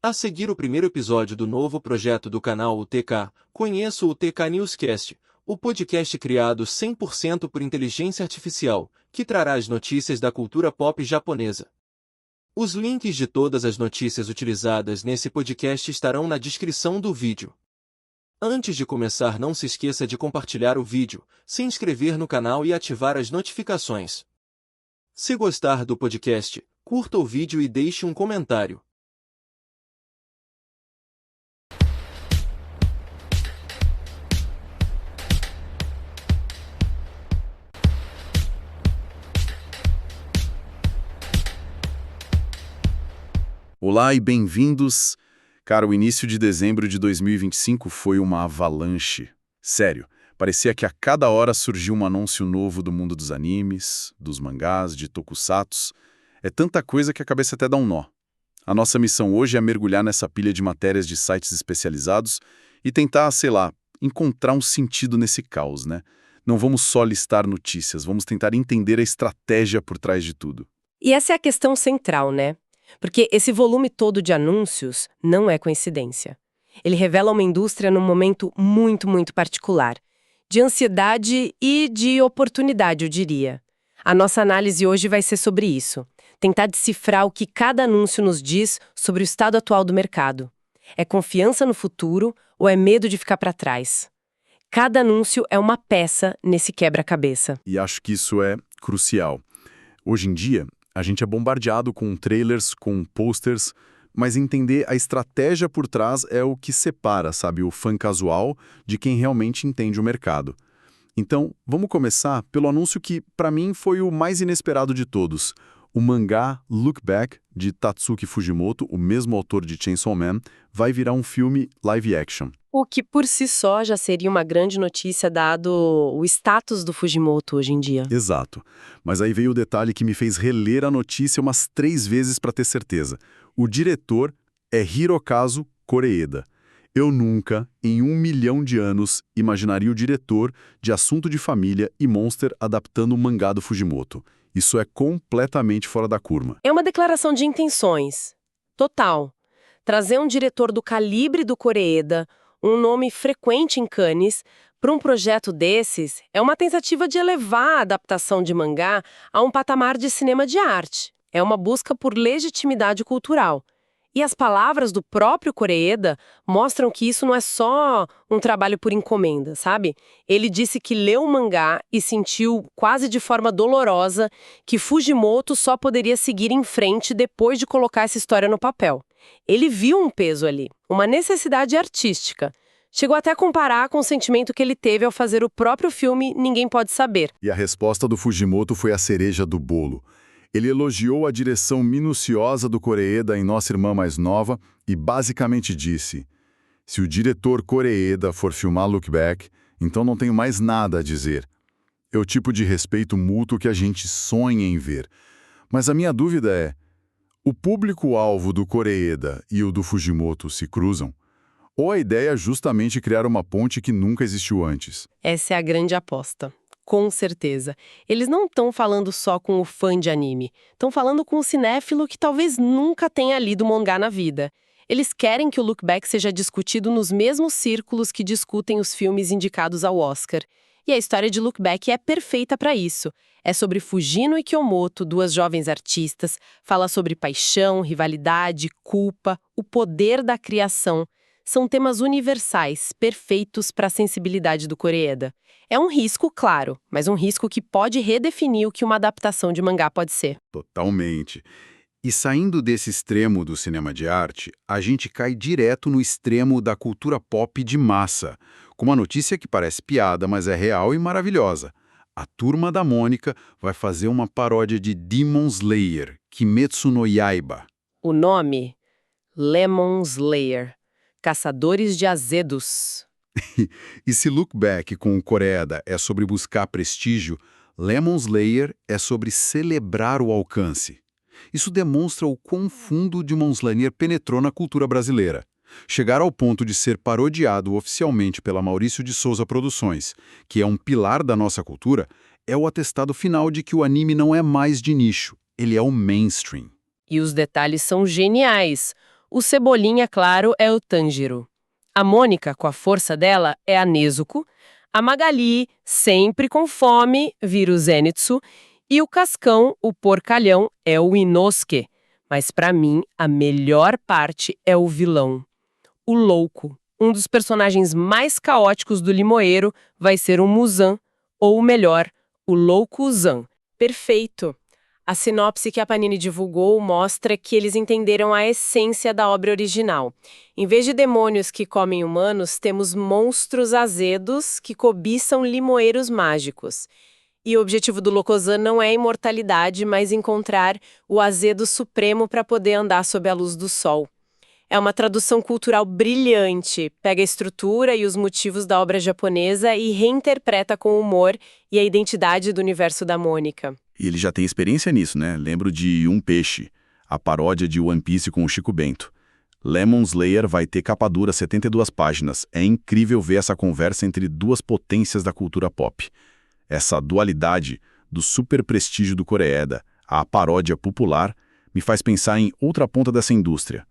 A seguir o primeiro episódio do novo projeto do canal UTK, conheça o TK Newscast, o podcast criado 100% por inteligência artificial, que trará as notícias da cultura pop japonesa. Os links de todas as notícias utilizadas nesse podcast estarão na descrição do vídeo. Antes de começar, não se esqueça de compartilhar o vídeo, se inscrever no canal e ativar as notificações. Se gostar do podcast, curta o vídeo e deixe um comentário. Olá e bem-vindos! Cara, o início de dezembro de 2025 foi uma avalanche. Sério, parecia que a cada hora surgia um anúncio novo do mundo dos animes, dos mangás, de tokusatsu. É tanta coisa que a cabeça até dá um nó. A nossa missão hoje é mergulhar nessa pilha de matérias de sites especializados e tentar, sei lá, encontrar um sentido nesse caos, né? Não vamos só listar notícias, vamos tentar entender a estratégia por trás de tudo. E essa é a questão central, né? Porque esse volume todo de anúncios não é coincidência. Ele revela uma indústria num momento muito particular, de ansiedade e de oportunidade, eu diria. A nossa análise hoje vai ser sobre isso. Tentar decifrar o que cada anúncio nos diz sobre o estado atual do mercado. É confiança no futuro ou é medo de ficar para trás? Cada anúncio é uma peça nesse quebra-cabeça. E acho que isso é crucial. Hoje em dia, a gente é bombardeado com trailers, com posters, mas entender a estratégia por trás é o que separa, sabe, o fã casual de quem realmente entende o mercado. Então, vamos começar pelo anúncio que, para mim, foi o mais inesperado de todos. O mangá Look Back, de Tatsuki Fujimoto, o mesmo autor de Chainsaw Man, vai virar um filme live action. O que por si só já seria uma grande notícia dado o status do Fujimoto hoje em dia. Exato. Mas aí veio o detalhe que me fez reler a notícia umas 3 vezes para ter certeza. O diretor é Hirokazu Koreeda. Eu nunca, em 1 milhão de anos, imaginaria o diretor de Assunto de Família e Monster adaptando o mangá do Fujimoto. Isso é completamente fora da curva. É uma declaração de intenções. Total. Trazer um diretor do calibre do Koreeda, um nome frequente em Cannes, para um projeto desses, é uma tentativa de elevar a adaptação de mangá a um patamar de cinema de arte. É uma busca por legitimidade cultural. E as palavras do próprio Koreeda mostram que isso não é só um trabalho por encomenda, sabe? Ele disse que leu o mangá e sentiu, quase de forma dolorosa, que Fujimoto só poderia seguir em frente depois de colocar essa história no papel. Ele viu um peso ali, uma necessidade artística. Chegou até a comparar com o sentimento que ele teve ao fazer o próprio filme Ninguém Pode Saber. E a resposta do Fujimoto foi a cereja do bolo. Ele elogiou a direção minuciosa do Koreeda em Nossa Irmã Mais Nova e basicamente disse: se o diretor Koreeda for filmar Look Back, então não tenho mais nada a dizer. É o tipo de respeito mútuo que a gente sonha em ver. Mas a minha dúvida é, o público-alvo do Koreeda e o do Fujimoto se cruzam? Ou a ideia é justamente criar uma ponte que nunca existiu antes? Essa é a grande aposta. Com certeza. Eles não estão falando só com o fã de anime. Estão falando com o cinéfilo que talvez nunca tenha lido mangá na vida. Eles querem que o Look Back seja discutido nos mesmos círculos que discutem os filmes indicados ao Oscar. E a história de Look Back é perfeita para isso. É sobre Fujino e Kyomoto, 2 jovens artistas, fala sobre paixão, rivalidade, culpa, o poder da criação. São temas universais, perfeitos para a sensibilidade do Koreeda. É um risco, claro, mas um risco que pode redefinir o que uma adaptação de mangá pode ser. Totalmente. E saindo desse extremo do cinema de arte, a gente cai direto no extremo da cultura pop de massa, com uma notícia que parece piada, mas é real e maravilhosa. A Turma da Mônica vai fazer uma paródia de Demon Slayer, Kimetsu no Yaiba. O nome? Lemon Slayer. Caçadores de azedos. E se Look Back com o Koreeda é sobre buscar prestígio, Lemon Slayer é sobre celebrar o alcance. Isso demonstra o quão fundo Demon Slayer penetrou na cultura brasileira. Chegar ao ponto de ser parodiado oficialmente pela Maurício de Souza Produções, que é um pilar da nossa cultura, é o atestado final de que o anime não é mais de nicho, ele é o mainstream. E os detalhes são geniais. O Cebolinha, claro, é o Tanjiro. A Mônica, com a força dela, é a Nezuko. A Magali, sempre com fome, vira o Zenitsu. E o Cascão, o porcalhão, é o Inosuke. Mas pra mim, a melhor parte é o vilão. O Louco, um dos personagens mais caóticos do Limoeiro, vai ser o Muzan, ou melhor, o Louco Zan. Perfeito! A sinopse que a Panini divulgou mostra que eles entenderam a essência da obra original. Em vez de demônios que comem humanos, temos monstros azedos que cobiçam limoeiros mágicos. E o objetivo do Lokozan não é a imortalidade, mas encontrar o azedo supremo para poder andar sob a luz do sol. É uma tradução cultural brilhante, pega a estrutura e os motivos da obra japonesa e reinterpreta com humor e a identidade do universo da Mônica. E ele já tem experiência nisso, né? Lembro de Um Peixe, a paródia de One Piece com o Chico Bento. Lemon Slayer vai ter capa dura 72 páginas. É incrível ver essa conversa entre duas potências da cultura pop. Essa dualidade do super prestígio do Koreeda à paródia popular me faz pensar em outra ponta dessa indústria.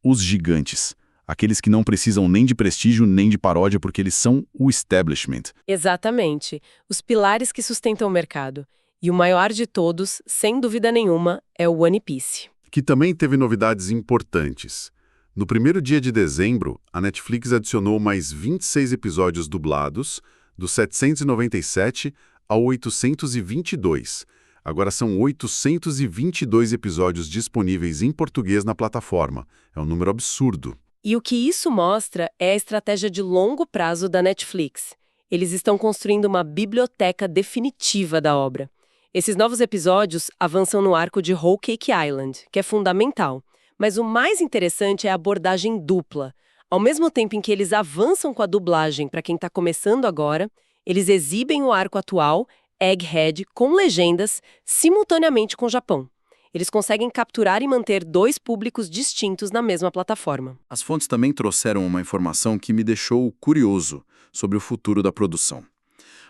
Os gigantes. Aqueles que não precisam nem de prestígio nem de paródia porque eles são o establishment. Exatamente. Os pilares que sustentam o mercado. E o maior de todos, sem dúvida nenhuma, é o One Piece. Que também teve novidades importantes. No primeiro dia de dezembro, a Netflix adicionou mais 26 episódios dublados, do 797 ao 822. Agora são 822 episódios disponíveis em português na plataforma. É um número absurdo. E o que isso mostra é a estratégia de longo prazo da Netflix. Eles estão construindo uma biblioteca definitiva da obra. Esses novos episódios avançam no arco de Whole Cake Island, que é fundamental. Mas o mais interessante é a abordagem dupla. Ao mesmo tempo em que eles avançam com a dublagem para quem está começando agora, eles exibem o arco atual, Egghead, com legendas, simultaneamente com o Japão. Eles conseguem capturar e manter dois públicos distintos na mesma plataforma. As fontes também trouxeram uma informação que me deixou curioso sobre o futuro da produção.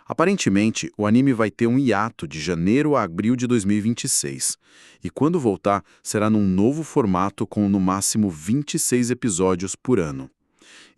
Aparentemente, o anime vai ter um hiato de janeiro a abril de 2026. E quando voltar, será num novo formato com no máximo 26 episódios por ano.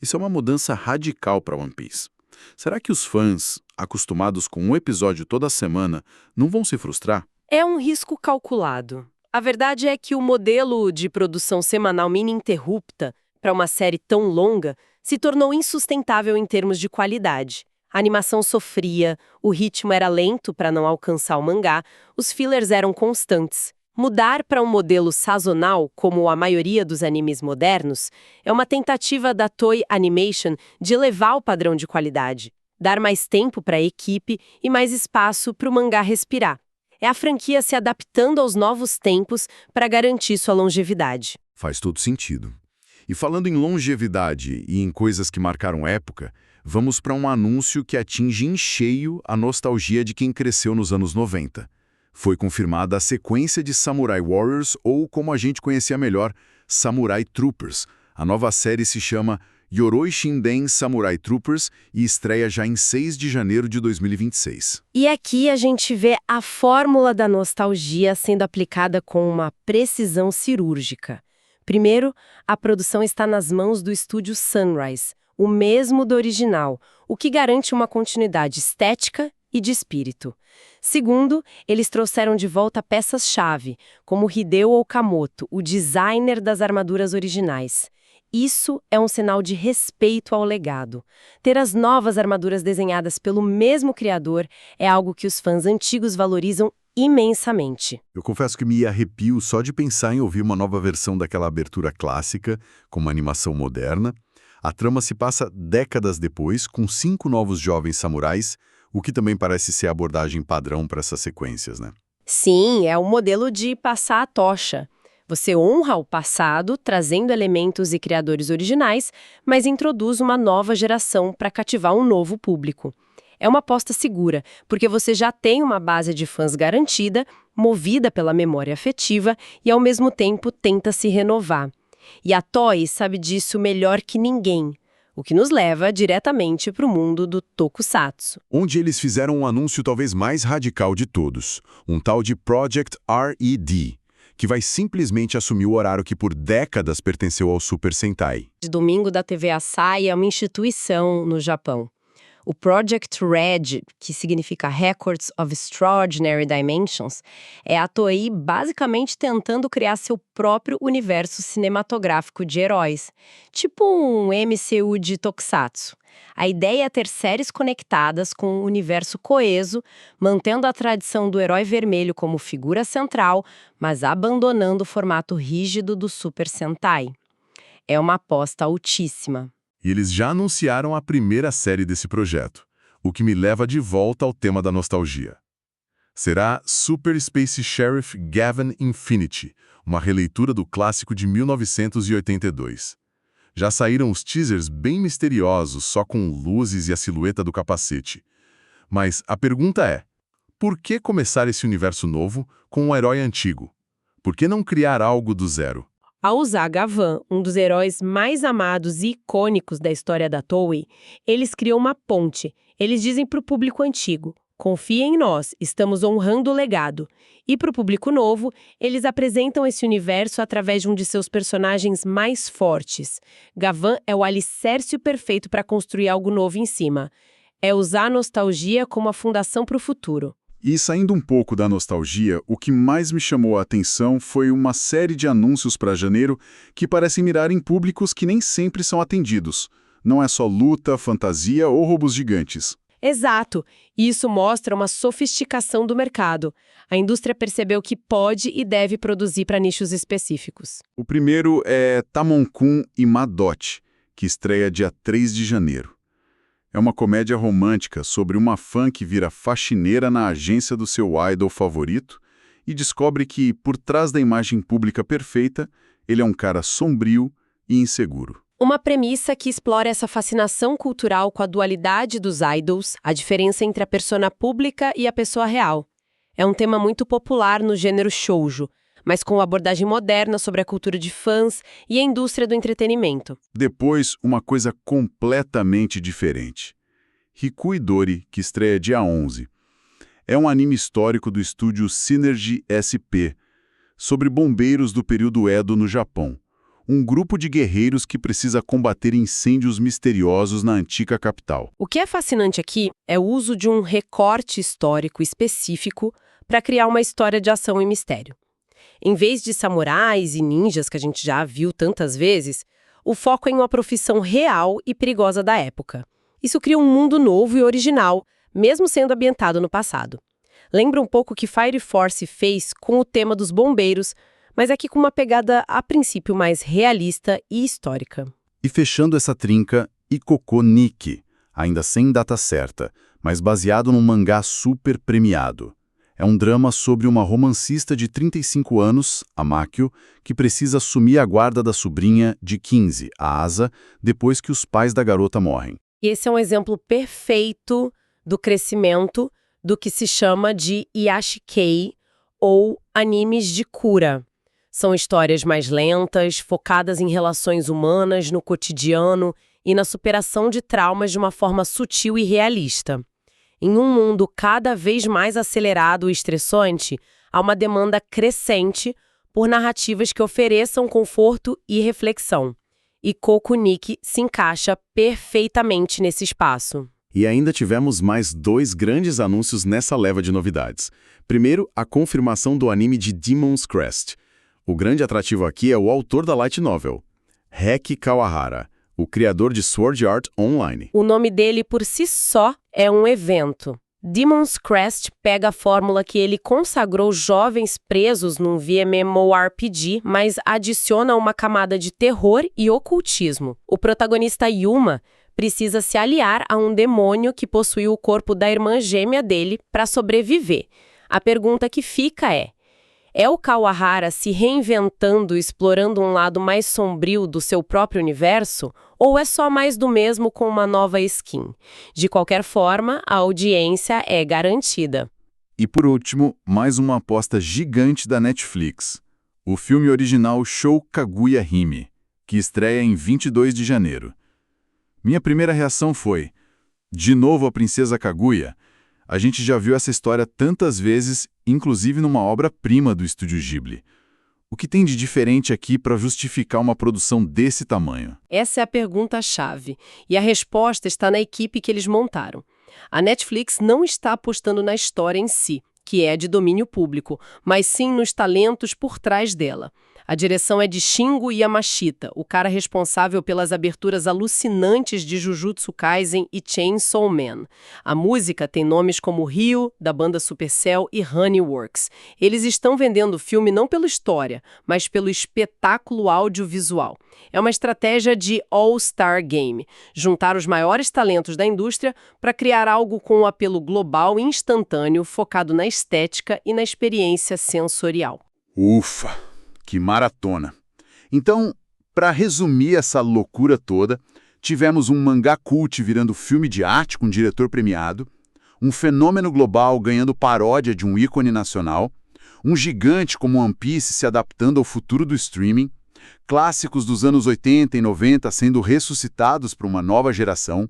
Isso é uma mudança radical para One Piece. Será que os fãs, acostumados com um episódio toda semana, não vão se frustrar? É um risco calculado. A verdade é que o modelo de produção semanal ininterrupta para uma série tão longa se tornou insustentável em termos de qualidade. A animação sofria, o ritmo era lento para não alcançar o mangá, os fillers eram constantes. Mudar para um modelo sazonal, como a maioria dos animes modernos, é uma tentativa da Toei Animation de elevar o padrão de qualidade, dar mais tempo para a equipe e mais espaço para o mangá respirar. É a franquia se adaptando aos novos tempos para garantir sua longevidade. Faz todo sentido. E falando em longevidade e em coisas que marcaram época, vamos para um anúncio que atinge em cheio a nostalgia de quem cresceu nos anos 90. Foi confirmada a sequência de Samurai Warriors, ou como a gente conhecia melhor, Samurai Troopers. A nova série se chama Yoroi Shinden Samurai Troopers e estreia já em 6 de janeiro de 2026. E aqui a gente vê a fórmula da nostalgia sendo aplicada com uma precisão cirúrgica. Primeiro, a produção está nas mãos do estúdio Sunrise, o mesmo do original, o que garante uma continuidade estética e de espírito. Segundo, eles trouxeram de volta peças-chave, como Hideo Okamoto, o designer das armaduras originais. Isso é um sinal de respeito ao legado. Ter as novas armaduras desenhadas pelo mesmo criador é algo que os fãs antigos valorizam imensamente. Eu confesso que me arrepio só de pensar em ouvir uma nova versão daquela abertura clássica, com uma animação moderna. A trama se passa décadas depois, com 5 novos jovens samurais, o que também parece ser a abordagem padrão para essas sequências, né? Sim, é um modelo de passar a tocha. Você honra o passado, trazendo elementos e criadores originais, mas introduz uma nova geração para cativar um novo público. É uma aposta segura, porque você já tem uma base de fãs garantida, movida pela memória afetiva e, ao mesmo tempo, tenta se renovar. E a Toei sabe disso melhor que ninguém, o que nos leva diretamente para o mundo do tokusatsu. Onde eles fizeram um anúncio talvez mais radical de todos, um tal de Project R.E.D., que vai simplesmente assumir o horário que por décadas pertenceu ao Super Sentai. De domingo da TV Asahi é uma instituição no Japão. O Project Red, que significa Records of Extraordinary Dimensions, é a Toei basicamente tentando criar seu próprio universo cinematográfico de heróis, tipo um MCU de Tokusatsu. A ideia é ter séries conectadas com um universo coeso, mantendo a tradição do herói vermelho como figura central, mas abandonando o formato rígido do Super Sentai. É uma aposta altíssima. E eles já anunciaram a primeira série desse projeto, o que me leva de volta ao tema da nostalgia. Será Super Space Sheriff Gavin Infinity, uma releitura do clássico de 1982. Já saíram os teasers bem misteriosos, só com luzes e a silhueta do capacete. Mas a pergunta é, por que começar esse universo novo com um herói antigo? Por que não criar algo do zero? Ao usar Gavan, um dos heróis mais amados e icônicos da história da Toei, eles criam uma ponte. Eles dizem para o público antigo, confia em nós, estamos honrando o legado. E para o público novo, eles apresentam esse universo através de um de seus personagens mais fortes. Gavan é o alicerce perfeito para construir algo novo em cima. É usar a nostalgia como a fundação para o futuro. E saindo um pouco da nostalgia, o que mais me chamou a atenção foi uma série de anúncios para janeiro que parecem mirar em públicos que nem sempre são atendidos. Não é só luta, fantasia ou robôs gigantes. Exato, e isso mostra uma sofisticação do mercado. A indústria percebeu que pode e deve produzir para nichos específicos. O primeiro é Tamon-kun e Madot, que estreia dia 3 de janeiro. É uma comédia romântica sobre uma fã que vira faxineira na agência do seu idol favorito e descobre que, por trás da imagem pública perfeita, ele é um cara sombrio e inseguro. Uma premissa que explora essa fascinação cultural com a dualidade dos idols, a diferença entre a persona pública e a pessoa real. É um tema muito popular no gênero shoujo, mas com abordagem moderna sobre a cultura de fãs e a indústria do entretenimento. Depois, uma coisa completamente diferente. Hikuidori, que estreia dia 11. É um anime histórico do estúdio Synergy SP, sobre bombeiros do período Edo no Japão. Um grupo de guerreiros que precisa combater incêndios misteriosos na antiga capital. O que é fascinante aqui é o uso de um recorte histórico específico para criar uma história de ação e mistério. Em vez de samurais e ninjas que a gente já viu tantas vezes, o foco é em uma profissão real e perigosa da época. Isso cria um mundo novo e original, mesmo sendo ambientado no passado. Lembra um pouco o que Fire Force fez com o tema dos bombeiros, mas aqui com uma pegada, a princípio, mais realista e histórica. E fechando essa trinca, Ikoko Nikki, ainda sem data certa, mas baseado num mangá super premiado. É um drama sobre uma romancista de 35 anos, a Makio, que precisa assumir a guarda da sobrinha de 15, a Asa, depois que os pais da garota morrem. E esse é um exemplo perfeito do crescimento do que se chama de Yashikei, ou animes de cura. São histórias mais lentas, focadas em relações humanas, no cotidiano e na superação de traumas de uma forma sutil e realista. Em um mundo cada vez mais acelerado e estressante, há uma demanda crescente por narrativas que ofereçam conforto e reflexão. E Ikoko Nikki se encaixa perfeitamente nesse espaço. E ainda tivemos mais 2 grandes anúncios nessa leva de novidades. Primeiro, a confirmação do anime de Demon's Crest. O grande atrativo aqui é o autor da light novel, Heki Kawahara, o criador de Sword Art Online. O nome dele por si só é um evento. Demon's Crest pega a fórmula que ele consagrou jovens presos num VMMORPG, mas adiciona uma camada de terror e ocultismo. O protagonista Yuma precisa se aliar a um demônio que possui o corpo da irmã gêmea dele para sobreviver. A pergunta que fica é o Kawahara se reinventando, explorando um lado mais sombrio do seu próprio universo, ou é só mais do mesmo com uma nova skin? De qualquer forma, a audiência é garantida. E por último, mais uma aposta gigante da Netflix. O filme original Shou Kaguya Hime, que estreia em 22 de janeiro. Minha primeira reação foi, de novo a princesa Kaguya? A gente já viu essa história tantas vezes, inclusive numa obra-prima do estúdio Ghibli. O que tem de diferente aqui para justificar uma produção desse tamanho? Essa é a pergunta-chave, e a resposta está na equipe que eles montaram. A Netflix não está apostando na história em si, que é de domínio público, mas sim nos talentos por trás dela. A direção é de Shingo Yamashita, o cara responsável pelas aberturas alucinantes de Jujutsu Kaisen e Chainsaw Man. A música tem nomes como Ryo, da banda Supercell, e Honeyworks. Eles estão vendendo o filme não pela história, mas pelo espetáculo audiovisual. É uma estratégia de all-star game, juntar os maiores talentos da indústria para criar algo com um apelo global e instantâneo, focado na estética e na experiência sensorial. Ufa! Que maratona! Então, para resumir essa loucura toda, tivemos um mangá cult virando filme de arte com diretor premiado, um fenômeno global ganhando paródia de um ícone nacional, um gigante como One Piece se adaptando ao futuro do streaming, clássicos dos anos 80 e 90 sendo ressuscitados para uma nova geração,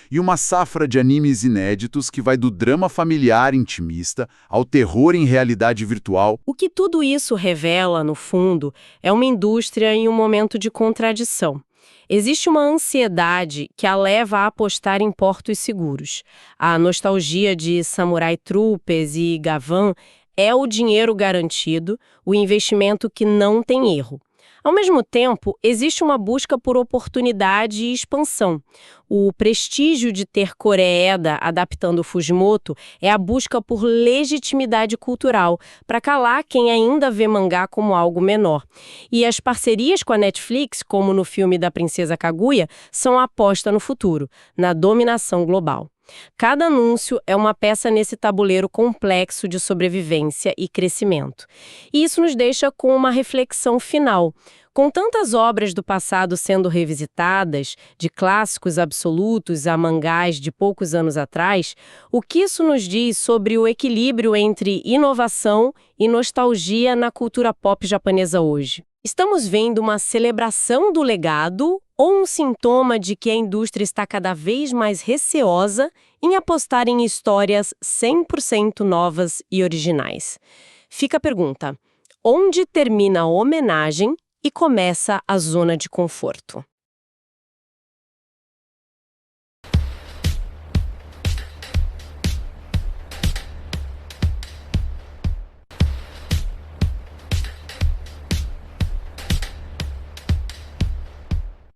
e uma safra de animes inéditos que vai do drama familiar intimista ao terror em realidade virtual. O que tudo isso revela, no fundo, é uma indústria em um momento de contradição. Existe uma ansiedade que a leva a apostar em portos seguros. A nostalgia de Samurai Troopers e Gavan é o dinheiro garantido, o investimento que não tem erro. Ao mesmo tempo, existe uma busca por oportunidade e expansão. O prestígio de ter Koreeda adaptando Fujimoto é a busca por legitimidade cultural, para calar quem ainda vê mangá como algo menor. E as parcerias com a Netflix, como no filme da Princesa Kaguya, são a aposta no futuro, na dominação global. Cada anúncio é uma peça nesse tabuleiro complexo de sobrevivência e crescimento. E isso nos deixa com uma reflexão final. Com tantas obras do passado sendo revisitadas, de clássicos absolutos a mangás de poucos anos atrás, o que isso nos diz sobre o equilíbrio entre inovação e nostalgia na cultura pop japonesa hoje? Estamos vendo uma celebração do legado ou um sintoma de que a indústria está cada vez mais receosa em apostar em histórias 100% novas e originais? Fica a pergunta: onde termina a homenagem e começa a zona de conforto?